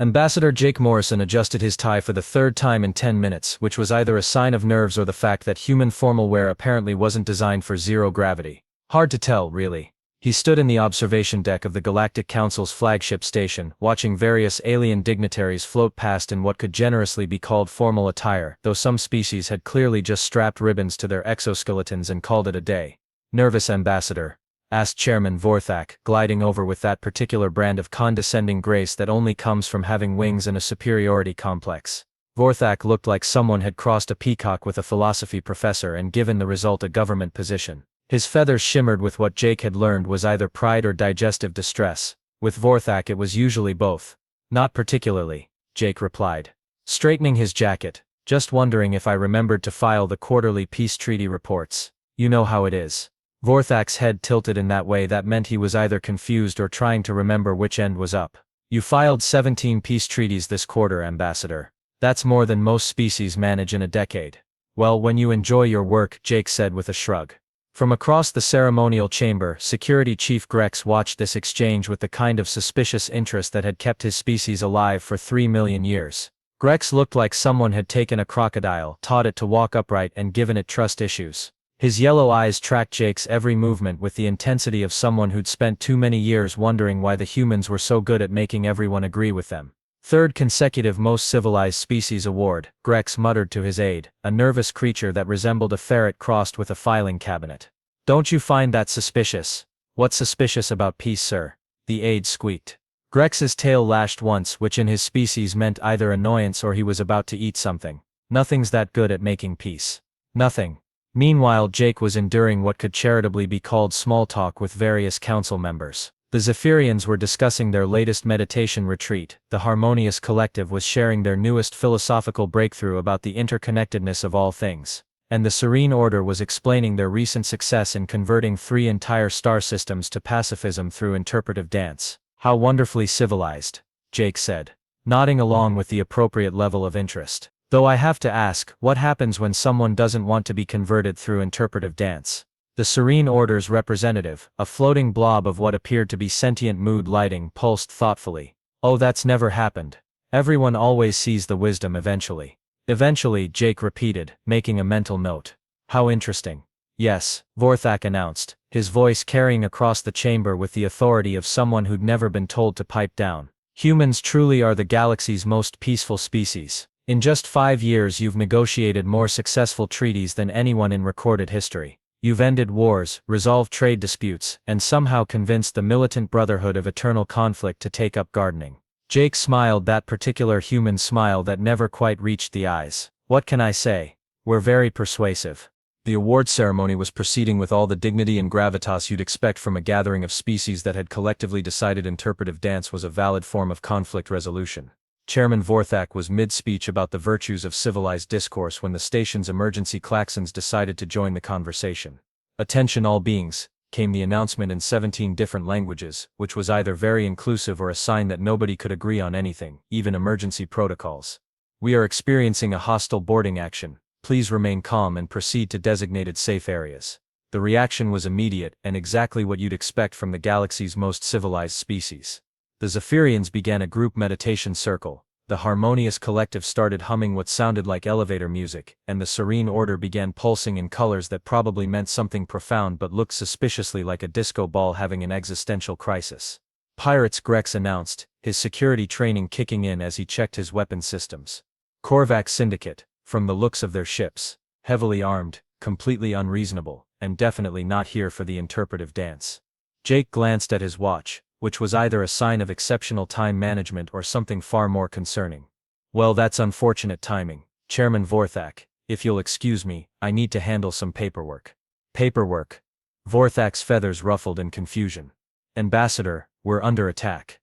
Ambassador Jake Morrison adjusted his tie for the third time in 10 minutes, which was either a sign of nerves or the fact that human formal wear apparently wasn't designed for zero gravity. Hard to tell, really. He stood in the observation deck of the Galactic Council's flagship station, watching various alien dignitaries float past in what could generously be called formal attire, though some species had clearly just strapped ribbons to their exoskeletons and called it a day. "Nervous, Ambassador?" asked Chairman Vorthak, gliding over with that particular brand of condescending grace that only comes from having wings and a superiority complex. Vorthak looked like someone had crossed a peacock with a philosophy professor and given the result a government position. His feathers shimmered with what Jake had learned was either pride or digestive distress. With Vorthak it was usually both. "Not particularly," Jake replied, straightening his jacket. "Just wondering if I remembered to file the quarterly peace treaty reports. You know how it is." Vorthak's head tilted in that way that meant he was either confused or trying to remember which end was up. "You filed 17 peace treaties this quarter, Ambassador. That's more than most species manage in a decade." "Well, when you enjoy your work," Jake said with a shrug. From across the ceremonial chamber, Security Chief Grex watched this exchange with the kind of suspicious interest that had kept his species alive for 3 million years. Grex looked like someone had taken a crocodile, taught it to walk upright and given it trust issues. His yellow eyes tracked Jake's every movement with the intensity of someone who'd spent too many years wondering why the humans were so good at making everyone agree with them. "Third consecutive most civilized species award," Grex muttered to his aide, a nervous creature that resembled a ferret crossed with a filing cabinet. "Don't you find that suspicious?" "What's suspicious about peace, sir?" the aide squeaked. Grex's tail lashed once, which in his species meant either annoyance or he was about to eat something. "Nothing's that good at making peace." "Nothing." Meanwhile, Jake was enduring what could charitably be called small talk with various council members. The Zephyrians were discussing their latest meditation retreat, the Harmonious Collective was sharing their newest philosophical breakthrough about the interconnectedness of all things, and the Serene Order was explaining their recent success in converting 3 entire star systems to pacifism through interpretive dance. "How wonderfully civilized," Jake said, nodding along with the appropriate level of interest. "Though I have to ask, what happens when someone doesn't want to be converted through interpretive dance?" The Serene Order's representative, a floating blob of what appeared to be sentient mood lighting, pulsed thoughtfully. "Oh, that's never happened. Everyone always sees the wisdom eventually." "Eventually," Jake repeated, making a mental note. "How interesting." "Yes," Vorthak announced, his voice carrying across the chamber with the authority of someone who'd never been told to pipe down. "Humans truly are the galaxy's most peaceful species. In just 5 years you've negotiated more successful treaties than anyone in recorded history. You've ended wars, resolved trade disputes, and somehow convinced the militant Brotherhood of Eternal Conflict to take up gardening." Jake smiled, that particular human smile that never quite reached the eyes. "What can I say? We're very persuasive." The award ceremony was proceeding with all the dignity and gravitas you'd expect from a gathering of species that had collectively decided interpretive dance was a valid form of conflict resolution. Chairman Vorthak was mid-speech about the virtues of civilized discourse when the station's emergency klaxons decided to join the conversation. "Attention all beings," came the announcement in 17 different languages, which was either very inclusive or a sign that nobody could agree on anything, even emergency protocols. "We are experiencing a hostile boarding action. Please remain calm and proceed to designated safe areas." The reaction was immediate, and exactly what you'd expect from the galaxy's most civilized species. The Zephyrians began a group meditation circle, the Harmonious Collective started humming what sounded like elevator music, and the Serene Order began pulsing in colors that probably meant something profound but looked suspiciously like a disco ball having an existential crisis. "Pirates," Grex announced, his security training kicking in as he checked his weapon systems. "Korvac Syndicate, from the looks of their ships. Heavily armed, completely unreasonable, and definitely not here for the interpretive dance." Jake glanced at his watch, which was either a sign of exceptional time management or something far more concerning. "Well, that's unfortunate timing, Chairman Vorthak. If you'll excuse me, I need to handle some paperwork." "Paperwork?" Vorthak's feathers ruffled in confusion. "Ambassador, we're under attack."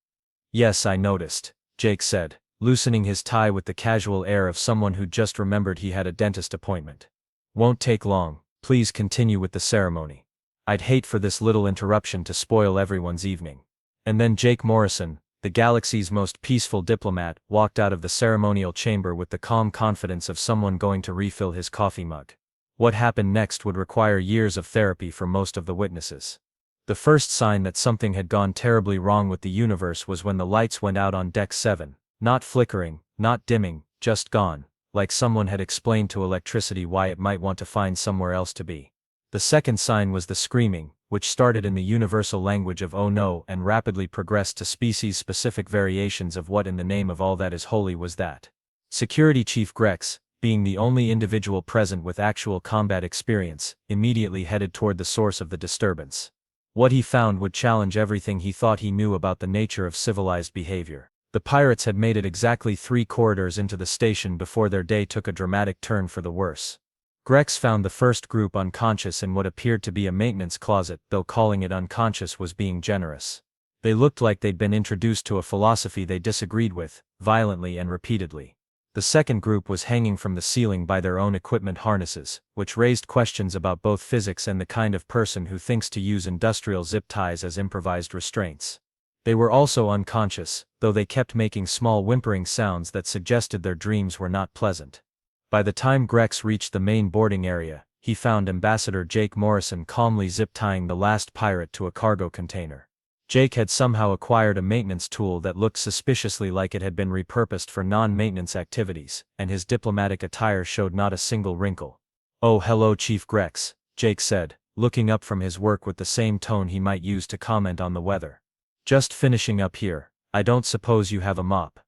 "Yes, I noticed," Jake said, loosening his tie with the casual air of someone who'd just remembered he had a dentist appointment. "Won't take long, please continue with the ceremony. I'd hate for this little interruption to spoil everyone's evening." And then Jake Morrison, the galaxy's most peaceful diplomat, walked out of the ceremonial chamber with the calm confidence of someone going to refill his coffee mug. What happened next would require years of therapy for most of the witnesses. The first sign that something had gone terribly wrong with the universe was when the lights went out on Deck 7, Not flickering, not dimming, just gone, like someone had explained to electricity why it might want to find somewhere else to be. The second sign was the screaming, which started in the universal language of oh no and rapidly progressed to species-specific variations of what in the name of all that is holy was that. Security Chief Grex, being the only individual present with actual combat experience, immediately headed toward the source of the disturbance. What he found would challenge everything he thought he knew about the nature of civilized behavior. The pirates had made it exactly 3 corridors into the station before their day took a dramatic turn for the worse. Grex found the first group unconscious in what appeared to be a maintenance closet, though calling it unconscious was being generous. They looked like they'd been introduced to a philosophy they disagreed with, violently and repeatedly. The second group was hanging from the ceiling by their own equipment harnesses, which raised questions about both physics and the kind of person who thinks to use industrial zip ties as improvised restraints. They were also unconscious, though they kept making small whimpering sounds that suggested their dreams were not pleasant. By the time Grex reached the main boarding area, he found Ambassador Jake Morrison calmly zip-tying the last pirate to a cargo container. Jake had somehow acquired a maintenance tool that looked suspiciously like it had been repurposed for non-maintenance activities, and his diplomatic attire showed not a single wrinkle. "Oh, hello, Chief Grex," Jake said, looking up from his work with the same tone he might use to comment on the weather. "Just finishing up here. I don't suppose you have a mop.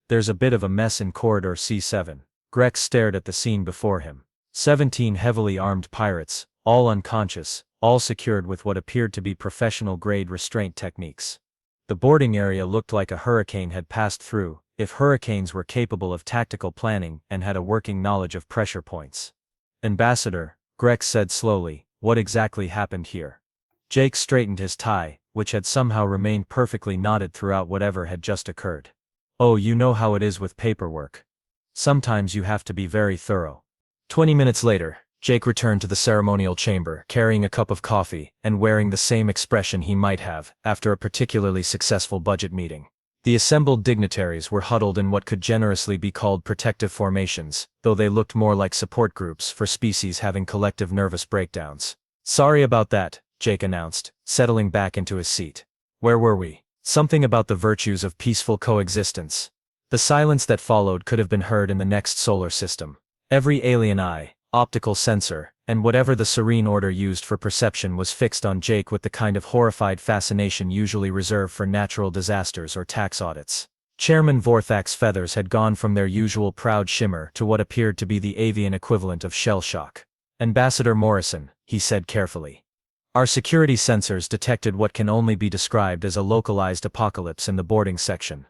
There's a bit of a mess in Corridor C7. Grex stared at the scene before him. 17 heavily armed pirates, all unconscious, all secured with what appeared to be professional-grade restraint techniques. The boarding area looked like a hurricane had passed through, if hurricanes were capable of tactical planning and had a working knowledge of pressure points. "Ambassador," Grex said slowly, "what exactly happened here?" Jake straightened his tie, which had somehow remained perfectly knotted throughout whatever had just occurred. "Oh, you know how it is with paperwork. Sometimes you have to be very thorough." 20 minutes later, Jake returned to the ceremonial chamber, carrying a cup of coffee, and wearing the same expression he might have after a particularly successful budget meeting. The assembled dignitaries were huddled in what could generously be called protective formations, though they looked more like support groups for species having collective nervous breakdowns. "Sorry about that," Jake announced, settling back into his seat. "Where were we? Something about the virtues of peaceful coexistence." The silence that followed could have been heard in the next solar system. Every alien eye, optical sensor, and whatever the serene order used for perception was fixed on Jake with the kind of horrified fascination usually reserved for natural disasters or tax audits. Chairman Vorthak's feathers had gone from their usual proud shimmer to what appeared to be the avian equivalent of shell shock. "Ambassador Morrison," he said carefully. "Our security sensors detected what can only be described as a localized apocalypse in the boarding section."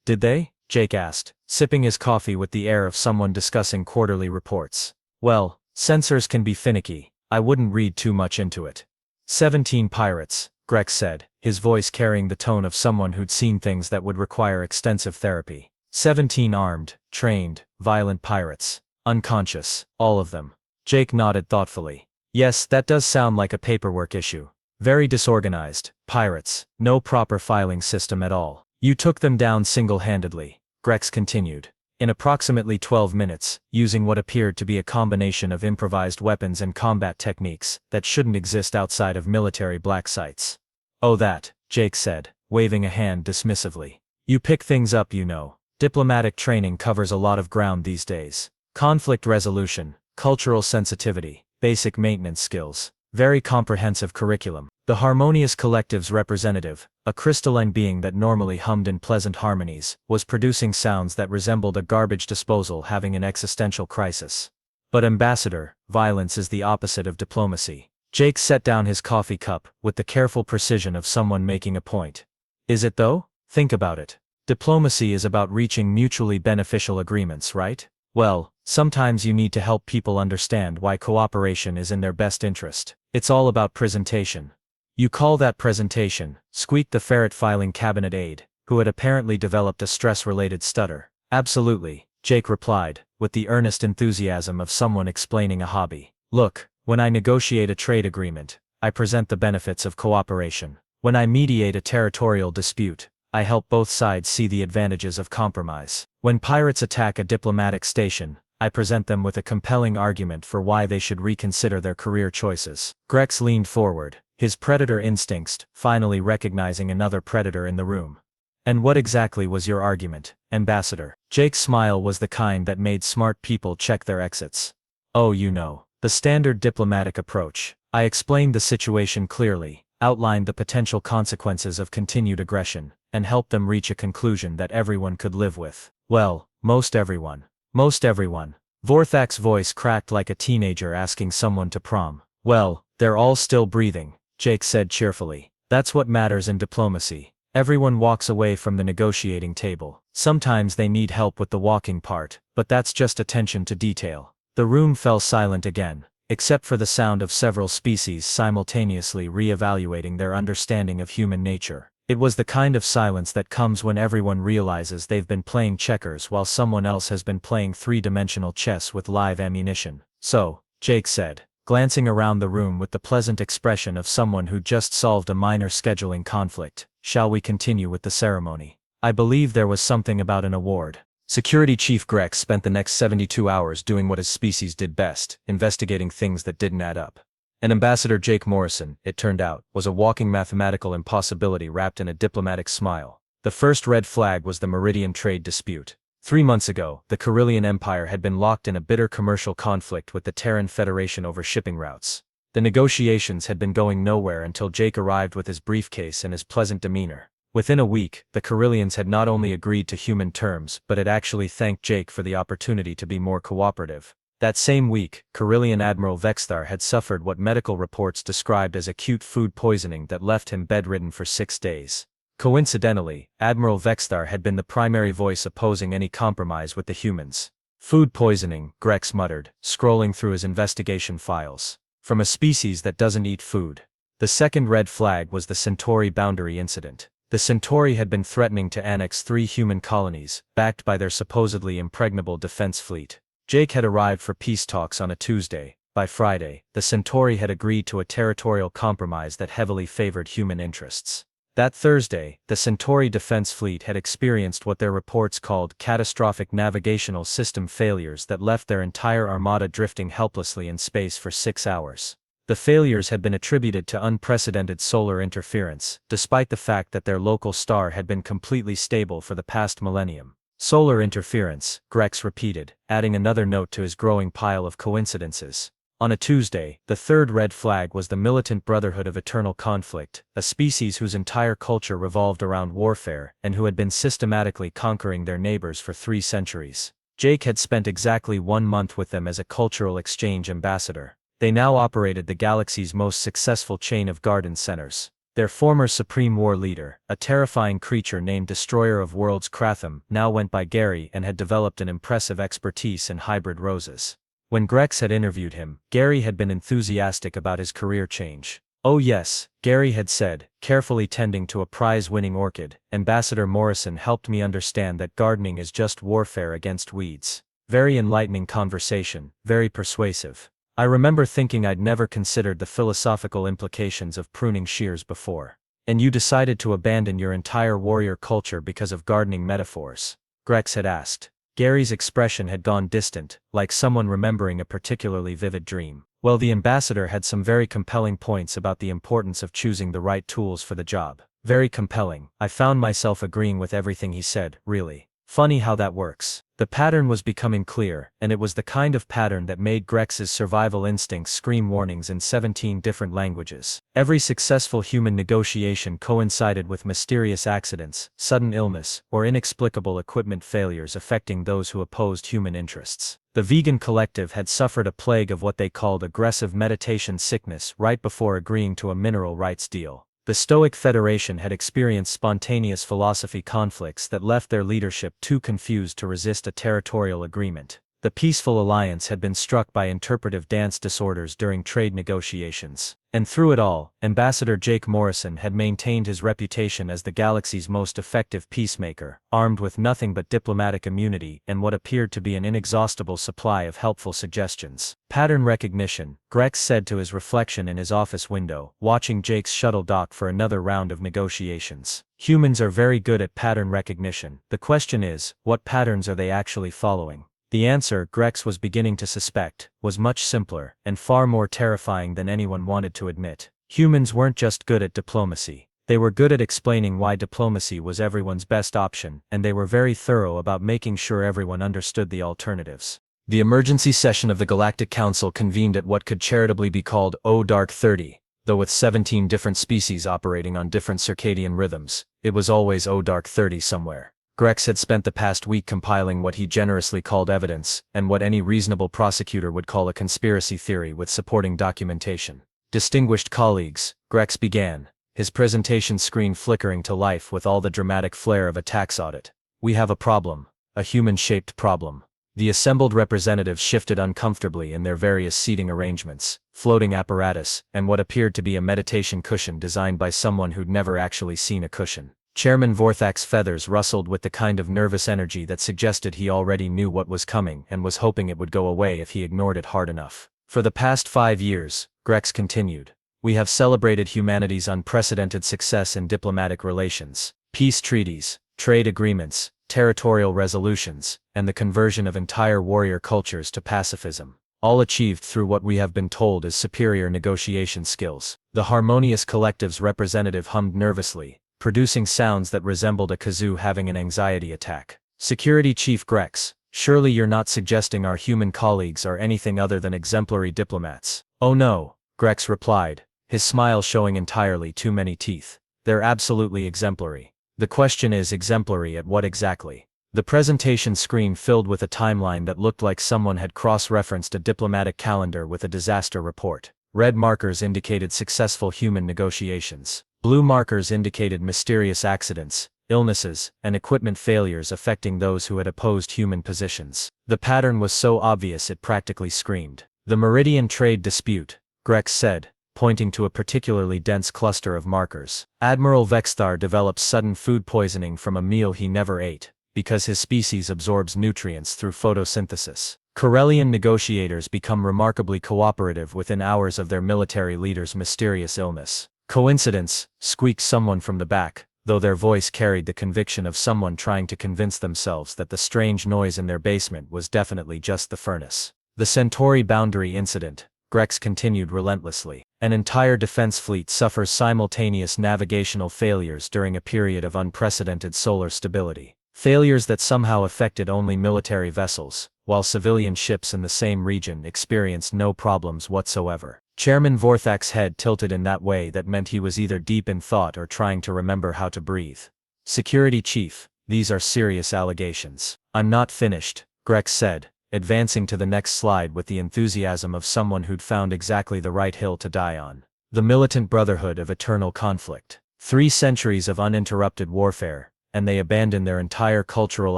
"Did they?" Jake asked, sipping his coffee with the air of someone discussing quarterly reports. "Well, sensors can be finicky. I wouldn't read too much into it." 17 pirates, Grex said, his voice carrying the tone of someone who'd seen things that would require extensive therapy. 17 armed, trained, violent pirates. Unconscious, all of them. Jake nodded thoughtfully. "Yes, that does sound like a paperwork issue. Very disorganized, pirates, no proper filing system at all. You took them down single-handedly," Grex continued. "In approximately 12 minutes, using what appeared to be a combination of improvised weapons and combat techniques that shouldn't exist outside of military black sites." "Oh that," Jake said, waving a hand dismissively. "You pick things up, you know. Diplomatic training covers a lot of ground these days. Conflict resolution, cultural sensitivity, basic maintenance skills. Very comprehensive curriculum." The Harmonious Collective's representative, a crystalline being that normally hummed in pleasant harmonies, was producing sounds that resembled a garbage disposal having an existential crisis. "But Ambassador, violence is the opposite of diplomacy." Jake set down his coffee cup with the careful precision of someone making a point. "Is it though? Think about it. Diplomacy is about reaching mutually beneficial agreements, right? Well, sometimes you need to help people understand why cooperation is in their best interest. It's all about presentation." "You call that presentation?" squeaked the ferret filing cabinet aide, who had apparently developed a stress-related stutter. "Absolutely," Jake replied, with the earnest enthusiasm of someone explaining a hobby. "Look, when I negotiate a trade agreement, I present the benefits of cooperation. When I mediate a territorial dispute, I help both sides see the advantages of compromise. When pirates attack a diplomatic station, I present them with a compelling argument for why they should reconsider their career choices." Grex leaned forward, his predator instincts finally recognizing another predator in the room. And what exactly was your argument, Ambassador? Jake's smile was the kind that made smart people check their exits. Oh, the standard diplomatic approach. I explained the situation clearly, outlined the potential consequences of continued aggression, and helped them reach a conclusion that everyone could live with. Well, most everyone. Most everyone. Vorthak's voice cracked like a teenager asking someone to prom. Well, they're all still breathing, Jake said cheerfully. That's what matters in diplomacy. Everyone walks away from the negotiating table. Sometimes they need help with the walking part, but that's just attention to detail. The room fell silent again, except for the sound of several species simultaneously re-evaluating their understanding of human nature. It was the kind of silence that comes when everyone realizes they've been playing checkers while someone else has been playing three-dimensional chess with live ammunition. So, Jake said, glancing around the room with the pleasant expression of someone who just solved a minor scheduling conflict, shall we continue with the ceremony? I believe there was something about an award. Security Chief Grex spent the next 72 hours doing what his species did best, investigating things that didn't add up. And Ambassador Jake Morrison, it turned out, was a walking mathematical impossibility wrapped in a diplomatic smile. The first red flag was the Meridian trade dispute. 3 months ago, the Carillion Empire had been locked in a bitter commercial conflict with the Terran Federation over shipping routes. The negotiations had been going nowhere until Jake arrived with his briefcase and his pleasant demeanor. Within a week, the Carillions had not only agreed to human terms but had actually thanked Jake for the opportunity to be more cooperative. That same week, Carillion Admiral Vexthar had suffered what medical reports described as acute food poisoning that left him bedridden for 6 days. Coincidentally, Admiral Vexthar had been the primary voice opposing any compromise with the humans. Food poisoning, Grex muttered, scrolling through his investigation files. From a species that doesn't eat food. The second red flag was the Centauri boundary incident. The Centauri had been threatening to annex 3 human colonies, backed by their supposedly impregnable defense fleet. Jake had arrived for peace talks on a Tuesday. By Friday, the Centauri had agreed to a territorial compromise that heavily favored human interests. That Thursday, the Centauri defense fleet had experienced what their reports called catastrophic navigational system failures that left their entire armada drifting helplessly in space for 6 hours. The failures had been attributed to unprecedented solar interference, despite the fact that their local star had been completely stable for the past millennium. Solar interference, Grex repeated, adding another note to his growing pile of coincidences. On a Tuesday, the third red flag was the militant Brotherhood of Eternal Conflict, a species whose entire culture revolved around warfare and who had been systematically conquering their neighbors for 3 centuries. Jake had spent exactly 1 month with them as a cultural exchange ambassador. They now operated the galaxy's most successful chain of garden centers. Their former Supreme War leader, a terrifying creature named Destroyer of Worlds Kratham, now went by Gary and had developed an impressive expertise in hybrid roses. When Grex had interviewed him, Gary had been enthusiastic about his career change. Oh yes, Gary had said, carefully tending to a prize-winning orchid, Ambassador Morrison helped me understand that gardening is just warfare against weeds. Very enlightening conversation, very persuasive. I remember thinking I'd never considered the philosophical implications of pruning shears before. And you decided to abandon your entire warrior culture because of gardening metaphors? Grex had asked. Gary's expression had gone distant, like someone remembering a particularly vivid dream. Well, the ambassador had some very compelling points about the importance of choosing the right tools for the job. Very compelling. I found myself agreeing with everything he said, really. Funny how that works. The pattern was becoming clear, and it was the kind of pattern that made Grex's survival instincts scream warnings in 17 different languages. Every successful human negotiation coincided with mysterious accidents, sudden illness, or inexplicable equipment failures affecting those who opposed human interests. The vegan collective had suffered a plague of what they called aggressive meditation sickness right before agreeing to a mineral rights deal. The Stoic Federation had experienced spontaneous philosophy conflicts that left their leadership too confused to resist a territorial agreement. The Peaceful Alliance had been struck by interpretive dance disorders during trade negotiations. And through it all, Ambassador Jake Morrison had maintained his reputation as the galaxy's most effective peacemaker, armed with nothing but diplomatic immunity and what appeared to be an inexhaustible supply of helpful suggestions. Pattern recognition, Grex said to his reflection in his office window, watching Jake's shuttle dock for another round of negotiations. Humans are very good at pattern recognition. The question is, what patterns are they actually following? The answer, Grex was beginning to suspect, was much simpler, and far more terrifying than anyone wanted to admit. Humans weren't just good at diplomacy. They were good at explaining why diplomacy was everyone's best option, and they were very thorough about making sure everyone understood the alternatives. The emergency session of the Galactic Council convened at what could charitably be called Dark 30, though with 17 different species operating on different circadian rhythms, it was always Dark 30 somewhere. Grex had spent the past week compiling what he generously called evidence, and what any reasonable prosecutor would call a conspiracy theory with supporting documentation. Distinguished colleagues, Grex began, his presentation screen flickering to life with all the dramatic flair of a tax audit. We have a problem, a human-shaped problem. The assembled representatives shifted uncomfortably in their various seating arrangements, floating apparatus, and what appeared to be a meditation cushion designed by someone who'd never actually seen a cushion. Chairman Vorthak's feathers rustled with the kind of nervous energy that suggested he already knew what was coming and was hoping it would go away if he ignored it hard enough. For the past 5 years, Grex continued, we have celebrated humanity's unprecedented success in diplomatic relations, peace treaties, trade agreements, territorial resolutions, and the conversion of entire warrior cultures to pacifism, all achieved through what we have been told is superior negotiation skills. The harmonious collective's representative hummed nervously, producing sounds that resembled a kazoo having an anxiety attack. Security Chief Grex, surely you're not suggesting our human colleagues are anything other than exemplary diplomats? Oh no, Grex replied, his smile showing entirely too many teeth. They're absolutely exemplary. The question is exemplary at what exactly? The presentation screen filled with a timeline that looked like someone had cross-referenced a diplomatic calendar with a disaster report. Red markers indicated successful human negotiations. Blue markers indicated mysterious accidents, illnesses, and equipment failures affecting those who had opposed human positions. The pattern was so obvious it practically screamed. The Meridian trade dispute, Grex said, pointing to a particularly dense cluster of markers. Admiral Vexthar develops sudden food poisoning from a meal he never ate, because his species absorbs nutrients through photosynthesis. Corellian negotiators become remarkably cooperative within hours of their military leader's mysterious illness. Coincidence, squeaked someone from the back, though their voice carried the conviction of someone trying to convince themselves that the strange noise in their basement was definitely just the furnace. The Centauri boundary incident, Grex continued relentlessly. An entire defense fleet suffers simultaneous navigational failures during a period of unprecedented solar stability. Failures that somehow affected only military vessels, while civilian ships in the same region experienced no problems whatsoever. Chairman Vorthak's head tilted in that way that meant he was either deep in thought or trying to remember how to breathe. Security Chief, these are serious allegations. I'm not finished, Grex said, advancing to the next slide with the enthusiasm of someone who'd found exactly the right hill to die on. The militant brotherhood of eternal conflict. 3 centuries of uninterrupted warfare, and they abandoned their entire cultural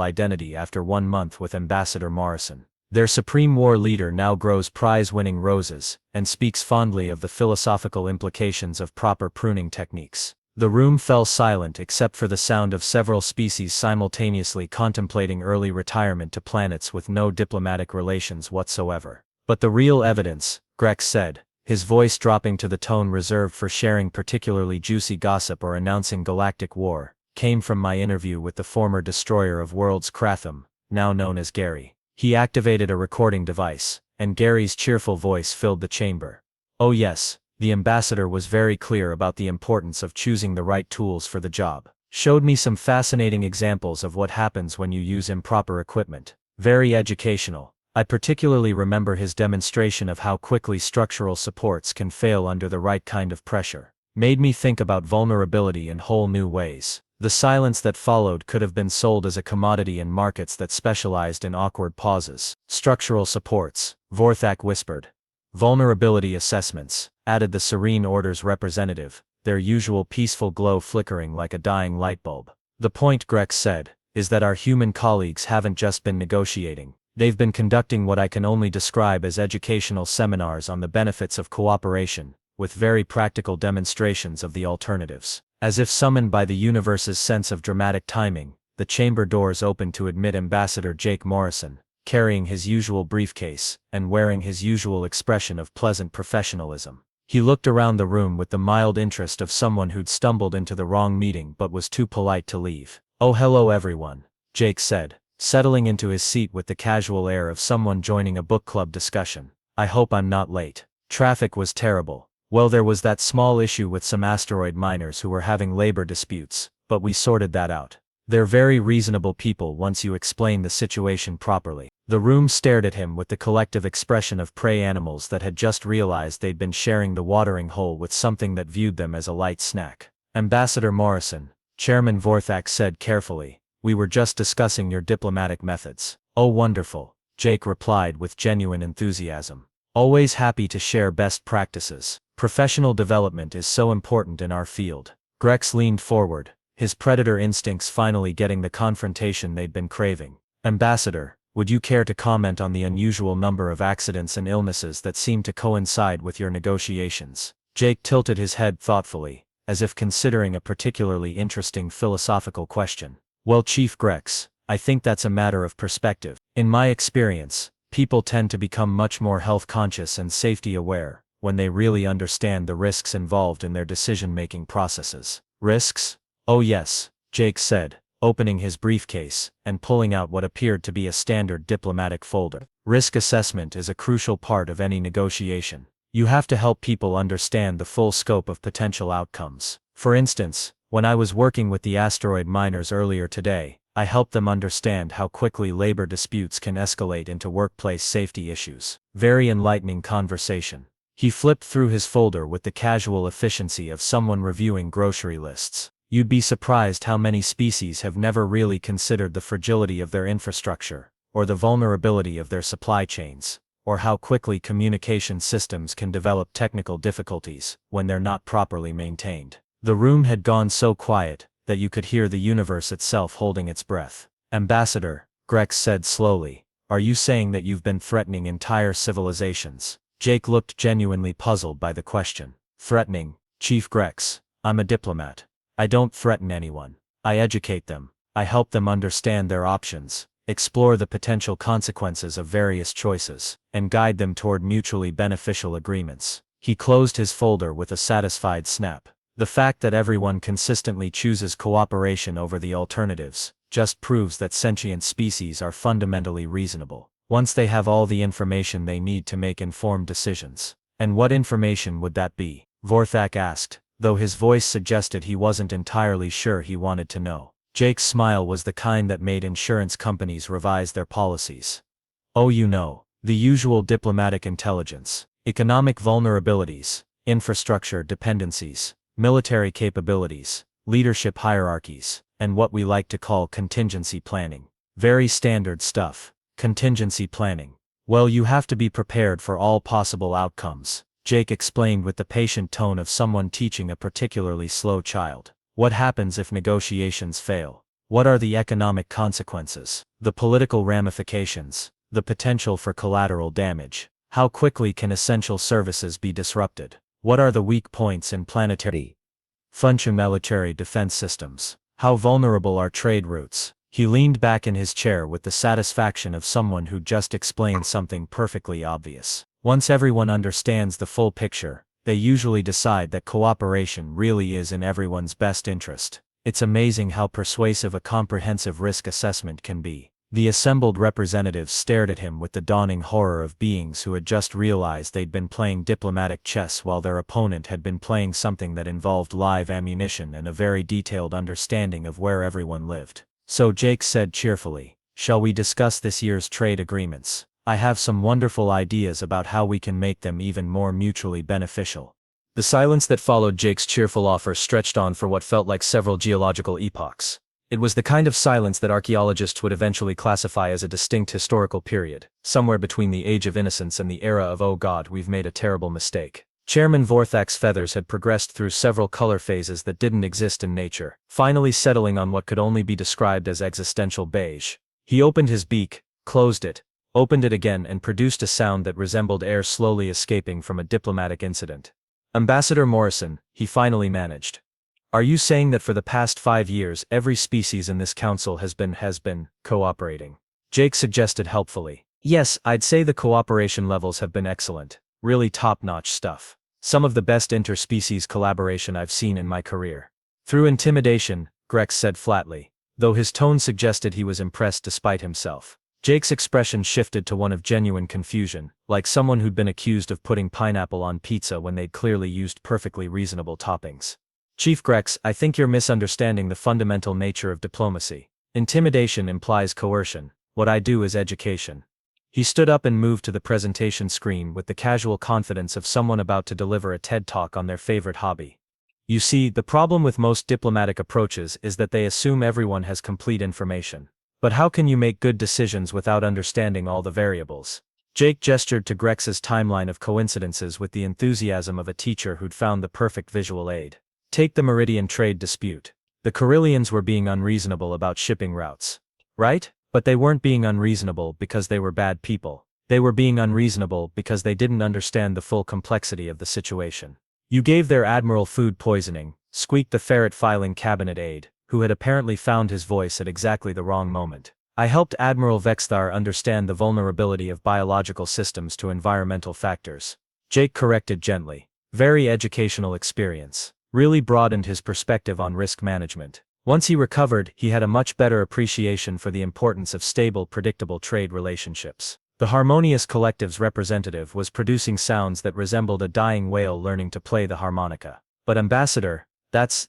identity after 1 month with Ambassador Morrison. Their supreme war leader now grows prize-winning roses, and speaks fondly of the philosophical implications of proper pruning techniques. The room fell silent except for the sound of several species simultaneously contemplating early retirement to planets with no diplomatic relations whatsoever. But the real evidence, Grex said, his voice dropping to the tone reserved for sharing particularly juicy gossip or announcing galactic war, came from my interview with the former destroyer of worlds Kratham, now known as Gary. He activated a recording device, and Gary's cheerful voice filled the chamber. Oh yes, the ambassador was very clear about the importance of choosing the right tools for the job. Showed me some fascinating examples of what happens when you use improper equipment. Very educational. I particularly remember his demonstration of how quickly structural supports can fail under the right kind of pressure. Made me think about vulnerability in whole new ways. The silence that followed could have been sold as a commodity in markets that specialized in awkward pauses. Structural supports, Vorthak whispered. Vulnerability assessments, added the Serene Order's representative, their usual peaceful glow flickering like a dying light bulb. The point, Grex said, is that our human colleagues haven't just been negotiating. They've been conducting what I can only describe as educational seminars on the benefits of cooperation, with very practical demonstrations of the alternatives. As if summoned by the universe's sense of dramatic timing, the chamber doors opened to admit Ambassador Jake Morrison, carrying his usual briefcase, and wearing his usual expression of pleasant professionalism. He looked around the room with the mild interest of someone who'd stumbled into the wrong meeting but was too polite to leave. Oh hello everyone, Jake said, settling into his seat with the casual air of someone joining a book club discussion. I hope I'm not late. Traffic was terrible. Well, there was that small issue with some asteroid miners who were having labor disputes, but we sorted that out. They're very reasonable people once you explain the situation properly. The room stared at him with the collective expression of prey animals that had just realized they'd been sharing the watering hole with something that viewed them as a light snack. Ambassador Morrison, Chairman Vorthak said carefully, we were just discussing your diplomatic methods. Oh, wonderful, Jake replied with genuine enthusiasm. Always happy to share best practices. Professional development is so important in our field. Grex leaned forward, his predator instincts finally getting the confrontation they'd been craving. Ambassador, would you care to comment on the unusual number of accidents and illnesses that seem to coincide with your negotiations? Jake tilted his head thoughtfully, as if considering a particularly interesting philosophical question. Well, Chief Grex, I think that's a matter of perspective. In my experience, people tend to become much more health conscious and safety aware when they really understand the risks involved in their decision-making processes. Risks? Oh yes, Jake said, opening his briefcase and pulling out what appeared to be a standard diplomatic folder. Risk assessment is a crucial part of any negotiation. You have to help people understand the full scope of potential outcomes. For instance, when I was working with the asteroid miners earlier today, I helped them understand how quickly labor disputes can escalate into workplace safety issues. Very enlightening conversation. He flipped through his folder with the casual efficiency of someone reviewing grocery lists. You'd be surprised how many species have never really considered the fragility of their infrastructure, or the vulnerability of their supply chains, or how quickly communication systems can develop technical difficulties when they're not properly maintained. The room had gone so quiet that you could hear the universe itself holding its breath. Ambassador, Grex said slowly, are you saying that you've been threatening entire civilizations? Jake looked genuinely puzzled by the question. Threatening, Chief Grex, I'm a diplomat. I don't threaten anyone. I educate them. I help them understand their options, explore the potential consequences of various choices, and guide them toward mutually beneficial agreements. He closed his folder with a satisfied snap. The fact that everyone consistently chooses cooperation over the alternatives just proves that sentient species are fundamentally reasonable. Once they have all the information they need to make informed decisions. And what information would that be? Vorthak asked, though his voice suggested he wasn't entirely sure he wanted to know. Jake's smile was the kind that made insurance companies revise their policies. Oh, you know, the usual diplomatic intelligence, economic vulnerabilities, infrastructure dependencies, military capabilities, leadership hierarchies, and what we like to call contingency planning. Very standard stuff. Contingency planning. Well, you have to be prepared for all possible outcomes, Jake explained with the patient tone of someone teaching a particularly slow child. What happens if negotiations fail? What are the economic consequences? The political ramifications? The potential for collateral damage? How quickly can essential services be disrupted? What are the weak points in planetary function military defense systems? How vulnerable are trade routes? He leaned back in his chair with the satisfaction of someone who just explained something perfectly obvious. Once everyone understands the full picture, they usually decide that cooperation really is in everyone's best interest. It's amazing how persuasive a comprehensive risk assessment can be. The assembled representatives stared at him with the dawning horror of beings who had just realized they'd been playing diplomatic chess while their opponent had been playing something that involved live ammunition and a very detailed understanding of where everyone lived. So Jake said cheerfully, shall we discuss this year's trade agreements? I have some wonderful ideas about how we can make them even more mutually beneficial. The silence that followed Jake's cheerful offer stretched on for what felt like several geological epochs. It was the kind of silence that archaeologists would eventually classify as a distinct historical period, somewhere between the Age of Innocence and the era of oh god, we've made a terrible mistake. Chairman Vorthak's feathers had progressed through several color phases that didn't exist in nature, finally settling on what could only be described as existential beige. He opened his beak, closed it, opened it again and produced a sound that resembled air slowly escaping from a diplomatic incident. Ambassador Morrison, he finally managed. Are you saying that for the past 5 years every species in this council has been cooperating? Jake suggested helpfully. Yes, I'd say the cooperation levels have been excellent, really top-notch stuff. Some of the best interspecies collaboration I've seen in my career. Through intimidation, Grex said flatly, though his tone suggested he was impressed despite himself. Jake's expression shifted to one of genuine confusion, like someone who'd been accused of putting pineapple on pizza when they'd clearly used perfectly reasonable toppings. Chief Grex, I think you're misunderstanding the fundamental nature of diplomacy. Intimidation implies coercion. What I do is education. He stood up and moved to the presentation screen with the casual confidence of someone about to deliver a TED Talk on their favorite hobby. You see, the problem with most diplomatic approaches is that they assume everyone has complete information. But how can you make good decisions without understanding all the variables? Jake gestured to Grex's timeline of coincidences with the enthusiasm of a teacher who'd found the perfect visual aid. Take the Meridian trade dispute. The Carillions were being unreasonable about shipping routes. Right? But they weren't being unreasonable because they were bad people. They were being unreasonable because they didn't understand the full complexity of the situation. You gave their admiral food poisoning, squeaked the ferret filing cabinet aide, who had apparently found his voice at exactly the wrong moment. I helped Admiral Vexthar understand the vulnerability of biological systems to environmental factors. Jake corrected gently. Very educational experience. Really broadened his perspective on risk management. Once he recovered, he had a much better appreciation for the importance of stable, predictable trade relationships. The harmonious collective's representative was producing sounds that resembled a dying whale learning to play the harmonica. But Ambassador, that's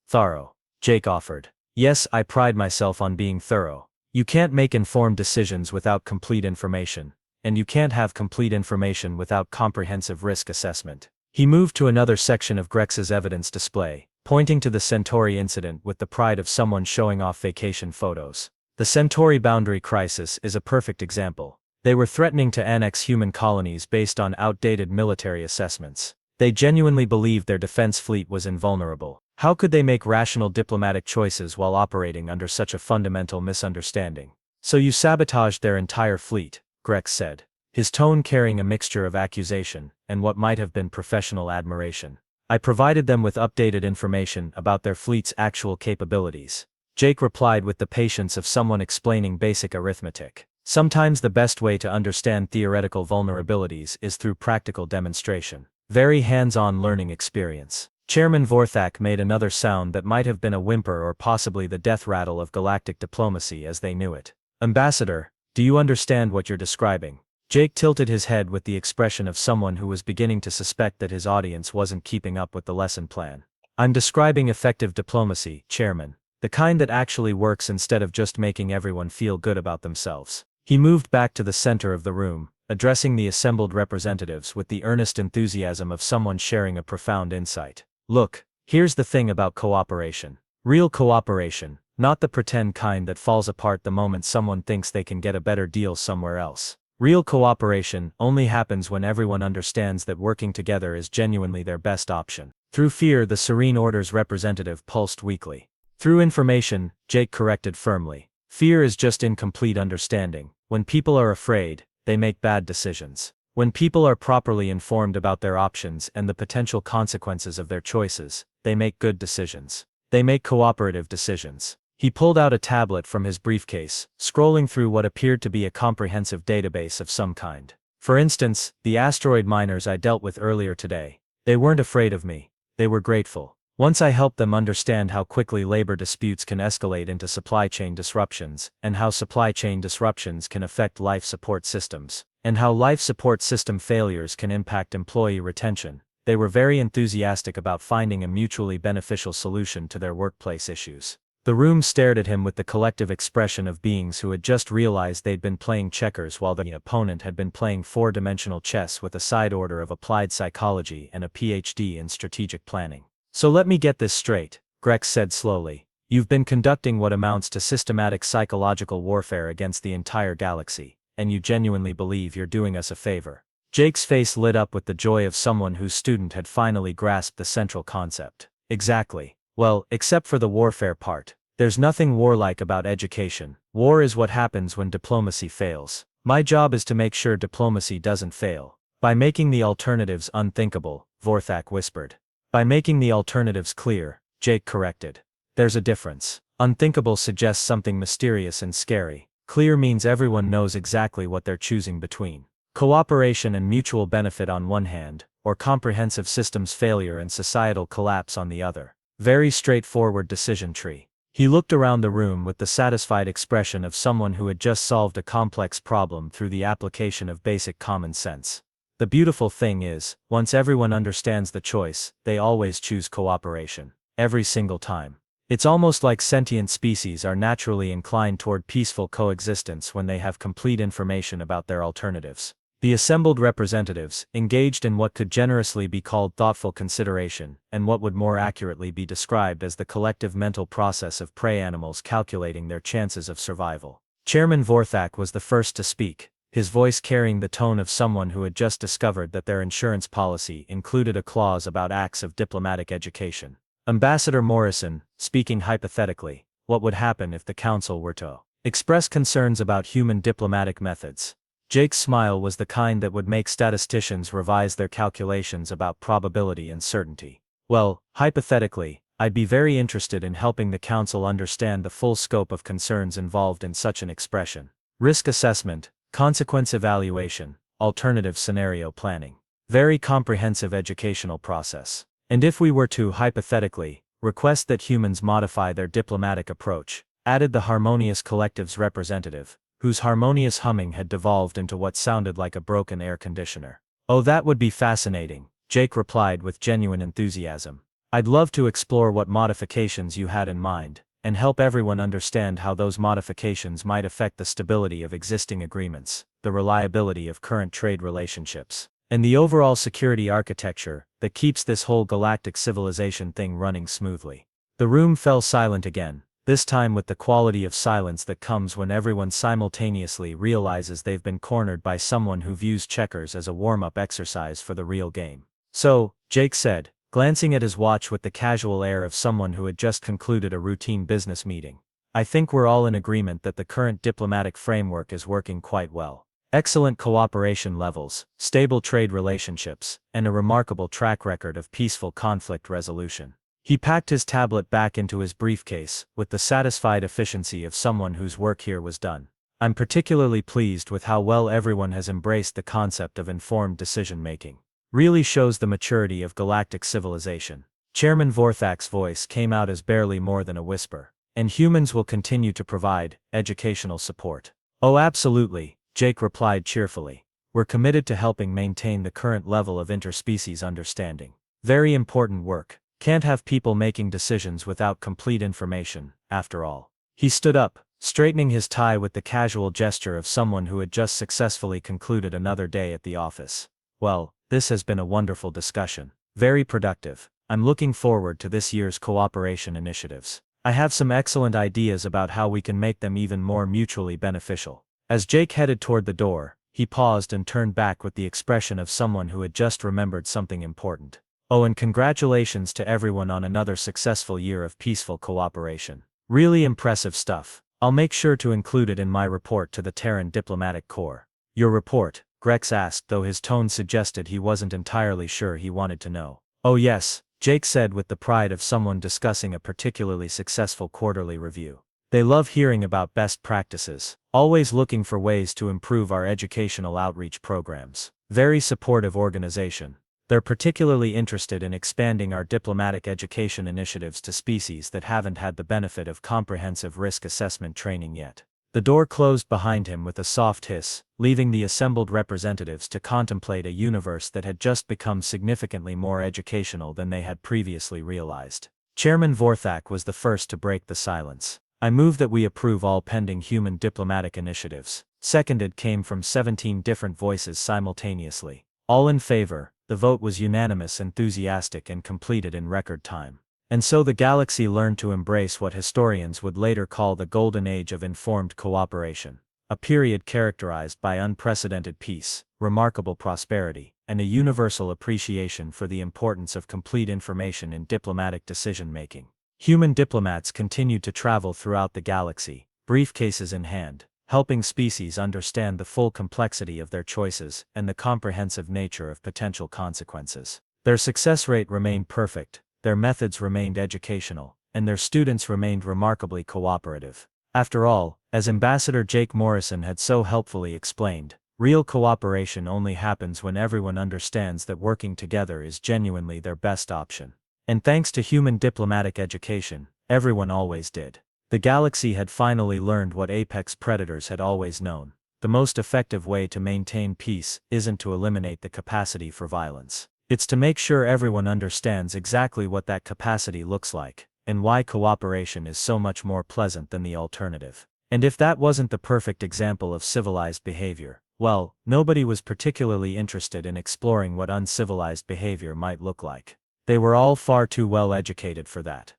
thorough. Jake offered. Yes, I pride myself on being thorough. You can't make informed decisions without complete information, and you can't have complete information without comprehensive risk assessment. He moved to another section of Grex's evidence display, pointing to the Centauri incident with the pride of someone showing off vacation photos. The Centauri boundary crisis is a perfect example. They were threatening to annex human colonies based on outdated military assessments. They genuinely believed their defense fleet was invulnerable. How could they make rational diplomatic choices while operating under such a fundamental misunderstanding? So you sabotaged their entire fleet, Grex said, his tone carrying a mixture of accusation and what might have been professional admiration. I provided them with updated information about their fleet's actual capabilities. Jake replied with the patience of someone explaining basic arithmetic. Sometimes the best way to understand theoretical vulnerabilities is through practical demonstration. Very hands-on learning experience. Chairman Vorthak made another sound that might have been a whimper or possibly the death rattle of galactic diplomacy as they knew it. Ambassador, do you understand what you're describing? Jake tilted his head with the expression of someone who was beginning to suspect that his audience wasn't keeping up with the lesson plan. I'm describing effective diplomacy, Chairman. The kind that actually works instead of just making everyone feel good about themselves. He moved back to the center of the room, addressing the assembled representatives with the earnest enthusiasm of someone sharing a profound insight. Look, here's the thing about cooperation. Real cooperation, not the pretend kind that falls apart the moment someone thinks they can get a better deal somewhere else. Real cooperation only happens when everyone understands that working together is genuinely their best option. Through fear, the Serene Order's representative pulsed weakly. Through information, Jake corrected firmly. Fear is just incomplete understanding. When people are afraid, they make bad decisions. When people are properly informed about their options and the potential consequences of their choices, they make good decisions. They make cooperative decisions. He pulled out a tablet from his briefcase, scrolling through what appeared to be a comprehensive database of some kind. For instance, the asteroid miners I dealt with earlier today. They weren't afraid of me. They were grateful. Once I helped them understand how quickly labor disputes can escalate into supply chain disruptions, and how supply chain disruptions can affect life support systems, and how life support system failures can impact employee retention, they were very enthusiastic about finding a mutually beneficial solution to their workplace issues. The room stared at him with the collective expression of beings who had just realized they'd been playing checkers while the opponent had been playing four-dimensional chess with a side order of applied psychology and a PhD in strategic planning. So let me get this straight, Grex said slowly. You've been conducting what amounts to systematic psychological warfare against the entire galaxy, and you genuinely believe you're doing us a favor. Jake's face lit up with the joy of someone whose student had finally grasped the central concept. Exactly. Well, except for the warfare part. There's nothing warlike about education. War is what happens when diplomacy fails. My job is to make sure diplomacy doesn't fail. By making the alternatives unthinkable, Vorthak whispered. By making the alternatives clear, Jake corrected. There's a difference. Unthinkable suggests something mysterious and scary. Clear means everyone knows exactly what they're choosing between. Cooperation and mutual benefit on one hand, or comprehensive systems failure and societal collapse on the other. Very straightforward decision tree. He looked around the room with the satisfied expression of someone who had just solved a complex problem through the application of basic common sense. The beautiful thing is, once everyone understands the choice, they always choose cooperation. Every single time. It's almost like sentient species are naturally inclined toward peaceful coexistence when they have complete information about their alternatives. The assembled representatives engaged in what could generously be called thoughtful consideration, and what would more accurately be described as the collective mental process of prey animals calculating their chances of survival. Chairman Vorthak was the first to speak, his voice carrying the tone of someone who had just discovered that their insurance policy included a clause about acts of diplomatic education. Ambassador Morrison, speaking hypothetically, what would happen if the council were to express concerns about human diplomatic methods? Jake's smile was the kind that would make statisticians revise their calculations about probability and certainty. Well, hypothetically, I'd be very interested in helping the council understand the full scope of concerns involved in such an expression. Risk assessment, consequence evaluation, alternative scenario planning. Very comprehensive educational process. And if we were to, hypothetically, request that humans modify their diplomatic approach, added the Harmonious Collective's representative, whose harmonious humming had devolved into what sounded like a broken air conditioner. Oh, that would be fascinating, Jake replied with genuine enthusiasm. I'd love to explore what modifications you had in mind, and help everyone understand how those modifications might affect the stability of existing agreements, the reliability of current trade relationships, and the overall security architecture that keeps this whole galactic civilization thing running smoothly. The room fell silent again, this time with the quality of silence that comes when everyone simultaneously realizes they've been cornered by someone who views checkers as a warm-up exercise for the real game. So, Jake said, glancing at his watch with the casual air of someone who had just concluded a routine business meeting. I think we're all in agreement that the current diplomatic framework is working quite well. Excellent cooperation levels, stable trade relationships, and a remarkable track record of peaceful conflict resolution. He packed his tablet back into his briefcase, with the satisfied efficiency of someone whose work here was done. I'm particularly pleased with how well everyone has embraced the concept of informed decision-making. Really shows the maturity of galactic civilization. Chairman Vorthak's voice came out as barely more than a whisper. And humans will continue to provide educational support. Oh, absolutely, Jake replied cheerfully. We're committed to helping maintain the current level of interspecies understanding. Very important work. Can't have people making decisions without complete information, after all. He stood up, straightening his tie with the casual gesture of someone who had just successfully concluded another day at the office. Well, this has been a wonderful discussion. Very productive. I'm looking forward to this year's cooperation initiatives. I have some excellent ideas about how we can make them even more mutually beneficial. As Jake headed toward the door, he paused and turned back with the expression of someone who had just remembered something important. Oh, and congratulations to everyone on another successful year of peaceful cooperation. Really impressive stuff. I'll make sure to include it in my report to the Terran Diplomatic Corps. Your report? Grex asked, though his tone suggested he wasn't entirely sure he wanted to know. Oh yes, Jake said with the pride of someone discussing a particularly successful quarterly review. They love hearing about best practices, always looking for ways to improve our educational outreach programs. Very supportive organization. They're particularly interested in expanding our diplomatic education initiatives to species that haven't had the benefit of comprehensive risk assessment training yet. The door closed behind him with a soft hiss, leaving the assembled representatives to contemplate a universe that had just become significantly more educational than they had previously realized. Chairman Vorthak was the first to break the silence. I move that we approve all pending human diplomatic initiatives. Seconded came from 17 different voices simultaneously. All in favor. The vote was unanimous, enthusiastic, and completed in record time. And so the galaxy learned to embrace what historians would later call the golden age of informed cooperation, a period characterized by unprecedented peace, remarkable prosperity, and a universal appreciation for the importance of complete information in diplomatic decision-making. Human diplomats continued to travel throughout the galaxy, briefcases in hand, helping species understand the full complexity of their choices and the comprehensive nature of potential consequences. Their success rate remained perfect, their methods remained educational, and their students remained remarkably cooperative. After all, as Ambassador Jake Morrison had so helpfully explained, real cooperation only happens when everyone understands that working together is genuinely their best option. And thanks to human diplomatic education, Everyone always did. The galaxy had finally learned what apex predators had always known. The most effective way to maintain peace isn't to eliminate the capacity for violence. It's to make sure everyone understands exactly what that capacity looks like, and why cooperation is so much more pleasant than the alternative. And if that wasn't the perfect example of civilized behavior, well, nobody was particularly interested in exploring what uncivilized behavior might look like. They were all far too well educated for that.